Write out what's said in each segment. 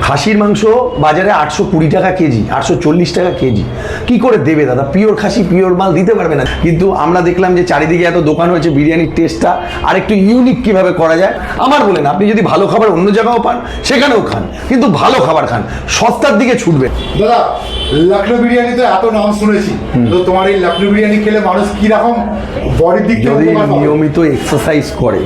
খাসির মাংস বাজারে 820 টাকা কেজি, 840 টাকা কেজি। কি করে দেবে দাদা? পিওর খাসি পিওর মাল দিতে পারবে না। কিন্তু আমরা দেখলাম যে চারিদিকে এত দোকান হয়েছে, বিরিয়ানির টেস্টটা আরেকটু ইউনিক কিভাবে করা যায়। আমার বলেন, আপনি যদি ভালো খাবার অন্য জায়গাও পান সেখানেও খান, কিন্তু ভালো খাবার খান, সস্তার দিকে ছুটবেন। দাদা, লখনৌ বিরিয়ানি তো এত নাম শুনেছি, তো তোমার এই লখনৌ বিরিয়ানি খেলে মানুষ কিরকম বডির দিক থেকে যদি উপকার পাবে? নিয়মিত এক্সারসাইজ করে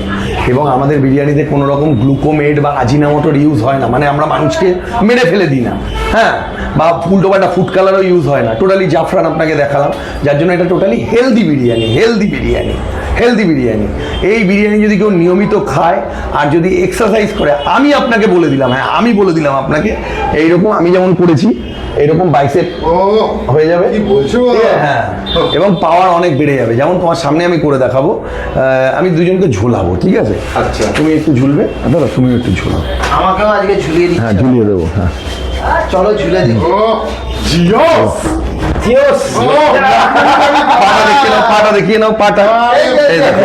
এবং আমাদের বিরিয়ানিতে কোনো রকম গ্লুকোমেট বা আজিনামোটোর ইউজ হয় না, মানে আমরা মানুষকে মেরে ফেলে দিই না, হ্যাঁ, বা উল্টোপাল্টা ফুড কালারও ইউজ হয় না, টোটালি জাফরান আপনাকে দেখালাম, যার জন্য এটা টোটালি হেলদি বিরিয়ানি। এই বিরিয়ানি যদি কেউ নিয়মিত খায় আর যদি এক্সারসাইজ করে, আমি আপনাকে বলে দিলাম, হ্যাঁ আমি বলে দিলাম আপনাকে, এইরকম আমি যেমন করেছি এরকম বাইসেপ হয়ে যাবে, কি বলছো? হ্যাঁ, এবং পাওয়ার অনেক বেড়ে যাবে। যেমন তোমার সামনে আমি করে দেখাবো, আমি দুজনকে ঝোলাবো, ঠিক আছে? আচ্ছা, তুমি একটু ঝুলবে, দাদা তুমিও একটু ঝোলাও। আমাকেও আজকে ঝুলিয়ে দিচ্ছি। হ্যাঁ, ঝুলিয়ে দেবো, হ্যাঁ। চলো ঝুলে দিই। ও জিও, পাটা দেখিয়ে নাও, পাটা। এই দেখো,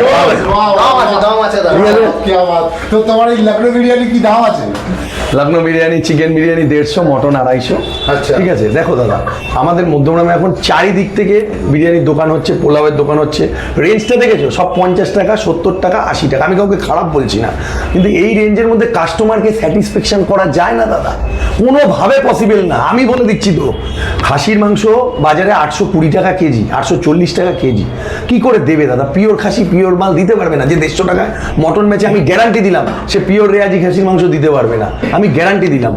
দাম আছে দাদা। ঠিক আছে? কি আওয়াজ! তো তোমার এই লখনৌ বিরিয়ানি কি দাম আছে? Lucknow biryani, chicken biryani 150, mutton 250। আচ্ছা। ঠিক আছে, দেখো দাদা, আমাদের মধ্যমগ্রামে এখন চারিদিক থেকে বিরিয়ানির দোকান হচ্ছে, পোলাওয়ের দোকান হচ্ছে। রেঞ্জটা দেখেছো? সব 50 টাকা, 70 টাকা, 80 টাকা। আমি কাউকে খারাপ বলছি না, কিন্তু এই রেঞ্জের মধ্যে কাস্টমারকে স্যাটিসফ্যাকশন করা যায় না দাদা, কোনোভাবে পসিবল না। আমি বলে দিচ্ছি তো, খাসির মাংস বাজারে 820 টাকা কেজি, 840 টাকা কেজি। কি করে দেবে দাদা? পিওর খাসি পিওর মাল দিতে পারবে না। যে 150 টাকায় মটন বেচে, আমি গ্যারান্টি দিলাম সে পিওর রেয়াজি খাসির মাংস দিতে পারবে না, আমি গ্যারান্টি দিলাম।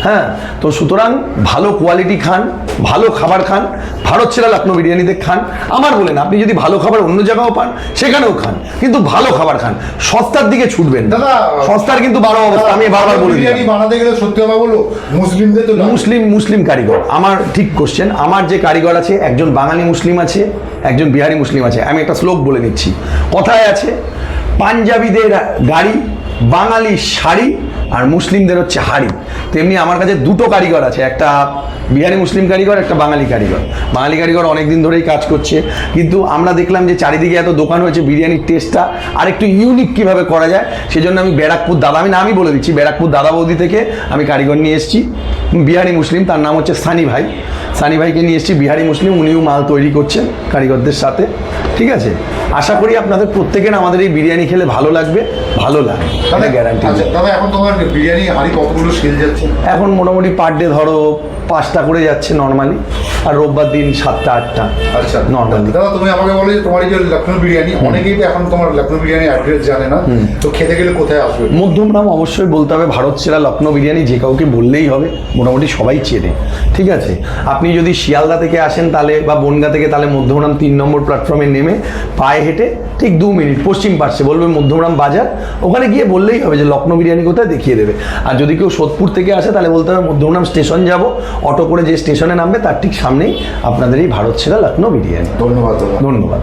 হ্যাঁ, তো সুতরাং ভালো কোয়ালিটি খান, ভালো খাবার খান, ভারত সেরা লখনৌ বিরিয়ানিতে খান। আমার বলেন, আপনি যদি ভালো খাবার অন্য জায়গাও পান সেখানেও খান, কিন্তু ভালো খাবার খান, সস্তার দিকে ছুটবেন দাদা, সস্তার কিন্তু বড় অবস্থা, আমি বারবার বলি। বিরিয়ানি বানাতে গেলে সত্যি কথা বলো, মুসলিমদের তো মুসলিম কারিগর। আমার ঠিক কোশ্চেন, আমার যে কারিগর আছে, একজন বাঙালি মুসলিম আছে, একজন বিহারি মুসলিম আছে। আমি একটা শ্লোক বলে নিচ্ছি, কথায় আছে, পাঞ্জাবিদের গাড়ি, বাঙালি শাড়ি, আর মুসলিমদের হচ্ছে হাড়ি। তেমনি আমার কাছে দুটো কারিগর আছে, একটা বিহারি মুসলিম কারিগর, একটা বাঙালি কারিগর। বাঙালি কারিগর অনেকদিন ধরেই কাজ করছে, কিন্তু আমরা দেখলাম যে চারিদিকে এত দোকান হয়েছে, বিরিয়ানির টেস্টটা আরেকটু ইউনিক কিভাবে করা যায়, সেজন্য আমি ব্যারাকপুর দাদা, আমি বলে দিচ্ছি, ব্যারাকপুর দাদা বৌদি থেকে আমি কারিগর নিয়ে এসেছি, বিহারি মুসলিম, তার নাম হচ্ছে সানি ভাইকে নিয়ে এসেছি, বিহারি মুসলিম, উনিও মাল তৈরি করছেন কারিগরদের সাথে। ঠিক আছে, আশা করি আপনাদের প্রত্যেকের আমাদের এই বিরিয়ানি খেলে ভালো লাগবে, তাহলে গ্যারান্টি। দাদা, এখন তোমার বিরিয়ানি হাঁড়ি কতগুলো সেল যাচ্ছে? এখন মোটামুটি পার ডে ধরো 5টা করে যাচ্ছে নর্মালি, আর রোববার দিন 7টা 8টা। আচ্ছা নর্মালি। দাদা, তুমি আমাকে বলো যে তোমার এই যে লখনৌ বিরিয়ানি, অনেকেই তো এখন তোমার লখনৌ বিরিয়ানি অ্যাড্রেস জানে না, তো খেতে গেলে কোথায় আসবে? মধ্যমগ্রাম অবশ্যই বলতে হবে, ভারত সেরা লখনৌ বিরিয়ানি যে কাউকে বললেই হবে, মোটামুটি সবাই চেনে। ঠিক আছে, আপনি যদি শিয়ালদা থেকে আসেন তাহলে, বা বনগাঁ থেকে, তাহলে মধ্যমগ্রাম 3 নম্বর প্ল্যাটফর্মে নেমে পায়ে হেঁটে ঠিক 2 মিনিট পশ্চিম পার্শ্বে বলবে মধ্যমগ্রাম বাজার, ওখানে গিয়ে বললেই হবে যে লখনৌ বিরিয়ানি কোথায়, দেখিয়ে দেবে। আর যদি কেউ সোদপুর থেকে আসে তাহলে বলতে হবে মধ্যমগ্রাম স্টেশন যাব, অটো করে যে স্টেশনে নামবে তার ঠিক সামনেই আপনাদের এই ভারত সেরা লখনৌ বিরিয়ানি। ধন্যবাদ। ধন্যবাদ।